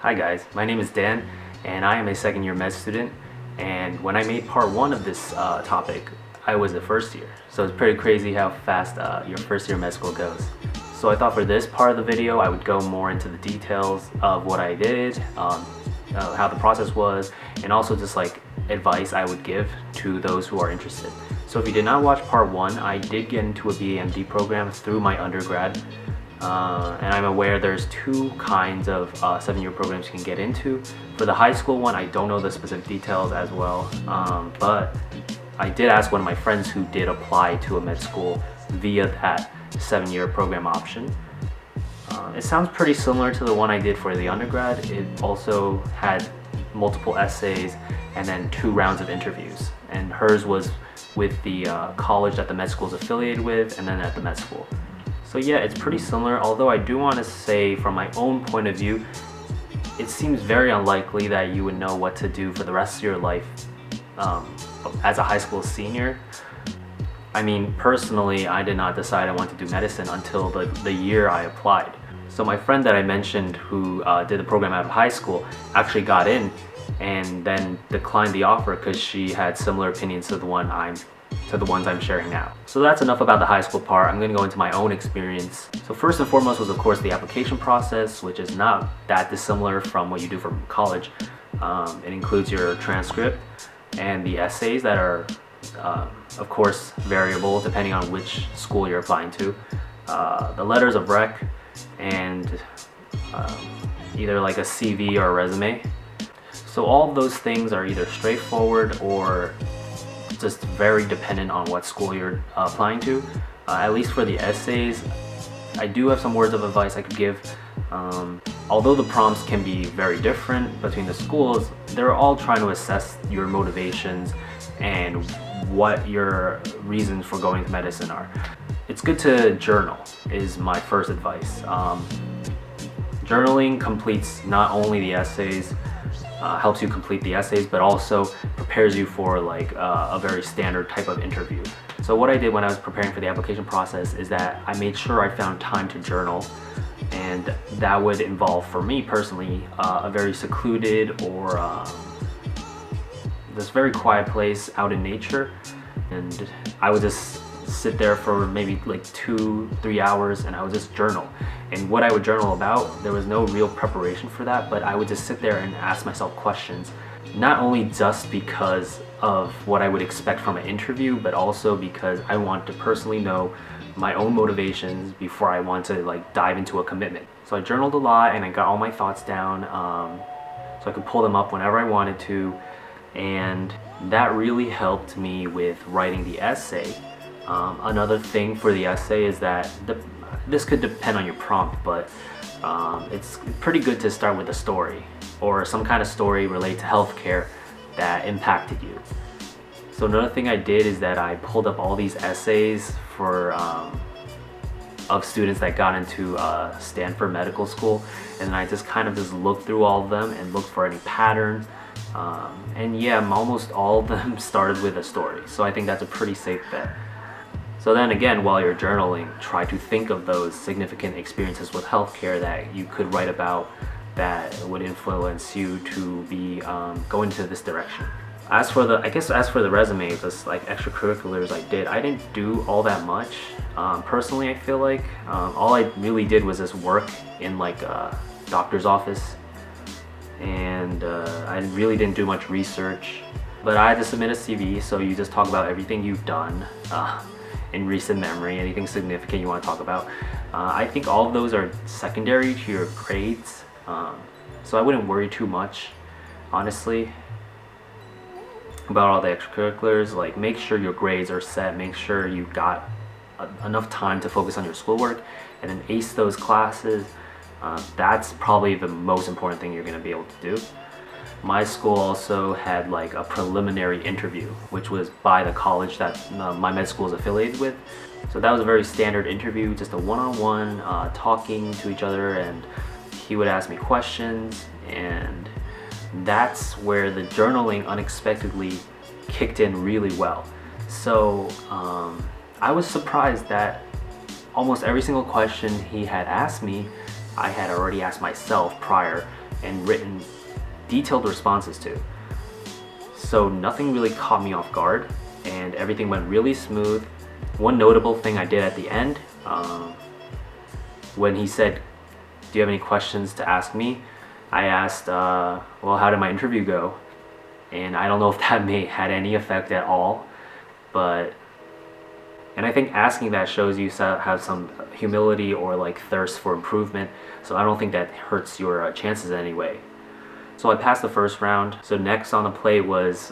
Hi guys, my name is Dan and I am a second year med student, and when I made part one of this topic, I was a first year. So it's pretty crazy how fast your first year med school goes. So I thought for this part of the video I would go more into the details of what I did, how the process was, and also just like advice I would give to those who are interested. So if you did not watch part one, I did get into a BA/MD program through my undergrad. And I'm aware there's two kinds of 7-year programs you can get into. For the high school one, I don't know the specific details as well, but I did ask one of my friends who did apply to a med school via that 7-year program option. It sounds pretty similar to the one I did for the undergrad. It also had multiple essays and then 2 rounds of interviews, and hers was with the college that the med school is affiliated with and then at the med school. So yeah, it's pretty similar, although I do want to say from my own point of view, it seems very unlikely that you would know what to do for the rest of your life as a high school senior. I mean, personally, I did not decide I wanted to do medicine until the year I applied. So my friend that I mentioned who did the program out of high school actually got in and then declined the offer because she had similar opinions to the ones I'm sharing now. So that's enough about the high school part. I'm going to go into my own experience. So first and foremost was of course the application process, which is not that dissimilar from what you do from college. It includes your transcript and the essays that are of course variable depending on which school you're applying to. The letters of rec and either like a CV or a resume. So all of those things are either straightforward or just very dependent on what school you're applying to. At least for the essays, I do have some words of advice I could give. Although the prompts can be very different between the schools, they're all trying to assess your motivations and what your reasons for going to medicine are. It's good to journal is my first advice. Journaling completes not only the essays, helps you complete the essays, but also prepares you for like a very standard type of interview. So what I did when I was preparing for the application process is that I made sure I found time to journal, and that would involve, for me personally, a very secluded or this very quiet place out in nature, and I would just sit there for maybe like 2-3 hours and I would just journal. And what I would journal about, there was no real preparation for that, but I would just sit there and ask myself questions, not only just because of what I would expect from an interview, but also because I want to personally know my own motivations before I want to like dive into a commitment. So I journaled a lot and I got all my thoughts down so I could pull them up whenever I wanted to, and that really helped me with writing the essay. Another thing for the essay is that this could depend on your prompt, but it's pretty good to start with a story or some kind of story related to healthcare that impacted you. So another thing I did is that I pulled up all these essays for of students that got into Stanford Medical School, and then I just kind of just looked through all of them and looked for any patterns. And yeah, almost all of them started with a story. So I think that's a pretty safe bet. So then again, while you're journaling, try to think of those significant experiences with healthcare that you could write about that would influence you to be going to this direction. As for the resume, just like extracurriculars I didn't do all that much. Personally, I feel like all I really did was just work in like a doctor's office, and I really didn't do much research. But I had to submit a CV, so you just talk about everything you've done in recent memory, anything significant you want to talk about. I think all of those are secondary to your grades, so I wouldn't worry too much, honestly, about all the extracurriculars. Like, make sure your grades are set, make sure you got enough time to focus on your schoolwork, and then ace those classes. That's probably the most important thing you're going to be able to do. My school also had like a preliminary interview, which was by the college that my med school is affiliated with. So that was a very standard interview, just a one-on-one talking to each other, and he would ask me questions, and that's where the journaling unexpectedly kicked in really well. So I was surprised that almost every single question he had asked me, I had already asked myself prior and written detailed responses to. So nothing really caught me off guard, and everything went really smooth. One notable thing I did at the end, when he said, "Do you have any questions to ask me?" I asked, well, how did my interview go? And I don't know if that had any effect at all, and I think asking that shows you have some humility or like thirst for improvement. So I don't think that hurts your chances in any way. So I passed the first round. So next on the plate was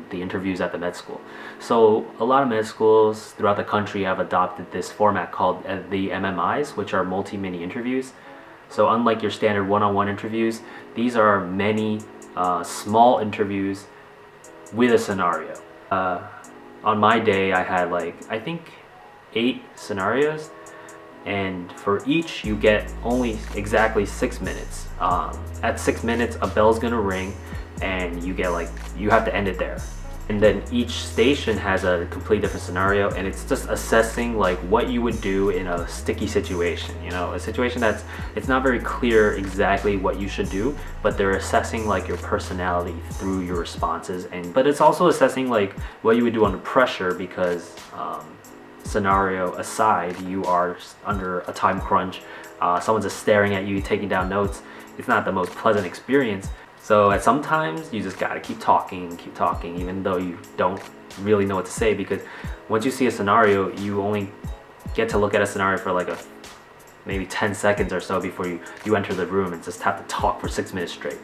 the interviews at the med school. So a lot of med schools throughout the country have adopted this format called the MMIs, which are multi-mini interviews. So unlike your standard one-on-one interviews, these are many small interviews with a scenario. On my day, I had I think 8 scenarios, and for each you get only exactly 6 minutes. At 6 minutes, a bell's gonna ring, and you have to end it there. And then each station has a completely different scenario, and it's just assessing what you would do in a sticky situation. A situation it's not very clear exactly what you should do, but they're assessing your personality through your responses. But it's also assessing what you would do under pressure, because scenario aside, you are under a time crunch. Someone's just staring at you, taking down notes. It's not the most pleasant experience. So at sometimes you just gotta keep talking, even though you don't really know what to say, because once you see a scenario, you only get to look at a scenario for maybe 10 seconds or so before you enter the room and just have to talk for 6 minutes straight.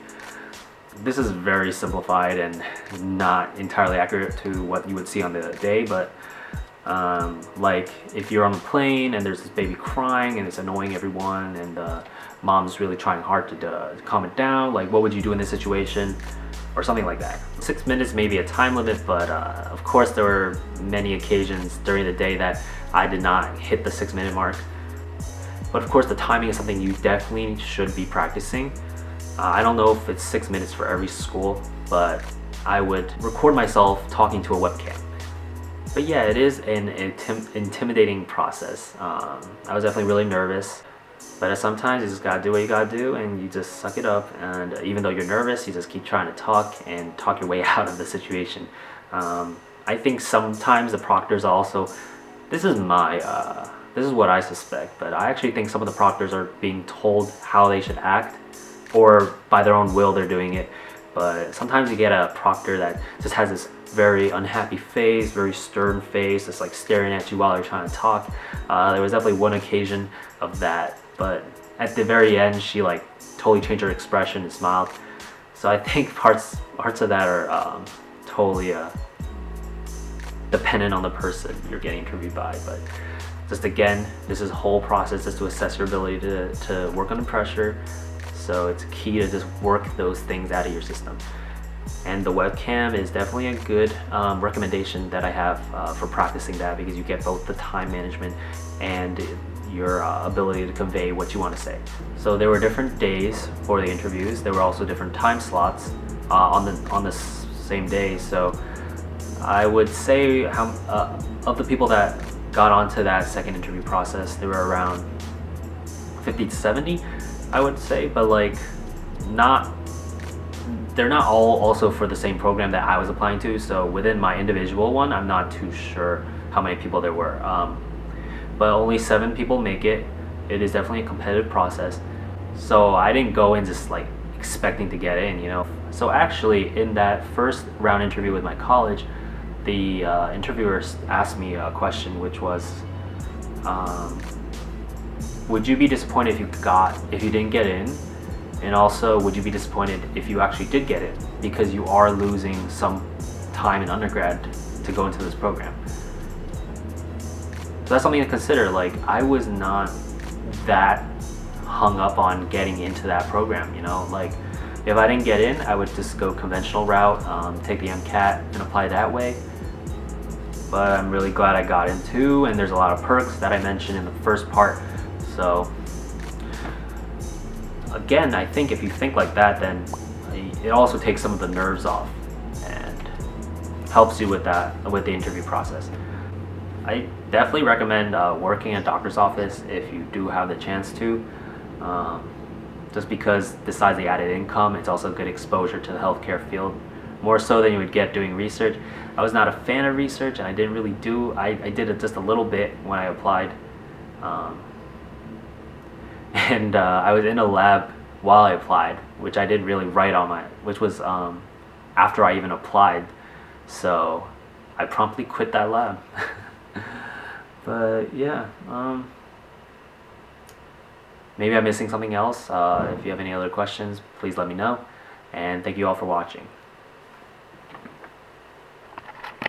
This is very simplified and not entirely accurate to what you would see on the day, but if you're on a plane and there's this baby crying and it's annoying everyone, and mom's really trying hard to calm it down, what would you do in this situation, or something like that. 6 minutes may be a time limit, but of course there were many occasions during the day that I did not hit the 6 minute mark. But of course the timing is something you definitely should be practicing. I don't know if it's 6 minutes for every school, but I would record myself talking to a webcam. But yeah, it is an intimidating process. I was definitely really nervous, but sometimes you just gotta do what you gotta do, and you just suck it up. And even though you're nervous, you just keep trying to talk your way out of the situation. I think sometimes the proctors also, this is what I suspect, but I actually think some of the proctors are being told how they should act, or by their own will they're doing it. But sometimes you get a proctor that just has this very unhappy face, very stern face, just staring at you while you're trying to talk. There was definitely one occasion of that, but at the very end she totally changed her expression and smiled. So I think parts of that are totally dependent on the person you're getting interviewed by. But just again, this is a whole process just to assess your ability to work under pressure. So it's key to just work those things out of your system. And the webcam is definitely a good recommendation that I have for practicing that, because you get both the time management and your ability to convey what you want to say. So there were different days for the interviews. There were also different time slots on the same day. So I would say of the people that got onto that second interview process, there were around 50 to 70, I would say, but they're not all also for the same program that I was applying to. So within my individual one, I'm not too sure how many people there were, but only 7 people make it. It is definitely a competitive process, so I didn't go in just expecting to get in. So actually in that first round interview with my college, the interviewer asked me a question, which was, would you be disappointed if you didn't get in? And also, would you be disappointed if you actually did get in, because you are losing some time in undergrad to go into this program? So that's something to consider. I was not that hung up on getting into that program. If I didn't get in, I would just go conventional route, take the MCAT and apply that way. But I'm really glad I got in too, and there's a lot of perks that I mentioned in the first part. So again, I think if you think like that, then it also takes some of the nerves off and helps you with the interview process. I definitely recommend working in a doctor's office if you do have the chance to. just because besides the added income, it's also good exposure to the healthcare field, more so than you would get doing research. I was not a fan of research, and I didn't really do. I did it just a little bit when I applied, and I was in a lab while I applied, which I didn't really write on my, which was after I even applied, so I promptly quit that lab. But yeah, maybe I'm missing something else. If you have any other questions, please let me know, and thank you all for watching.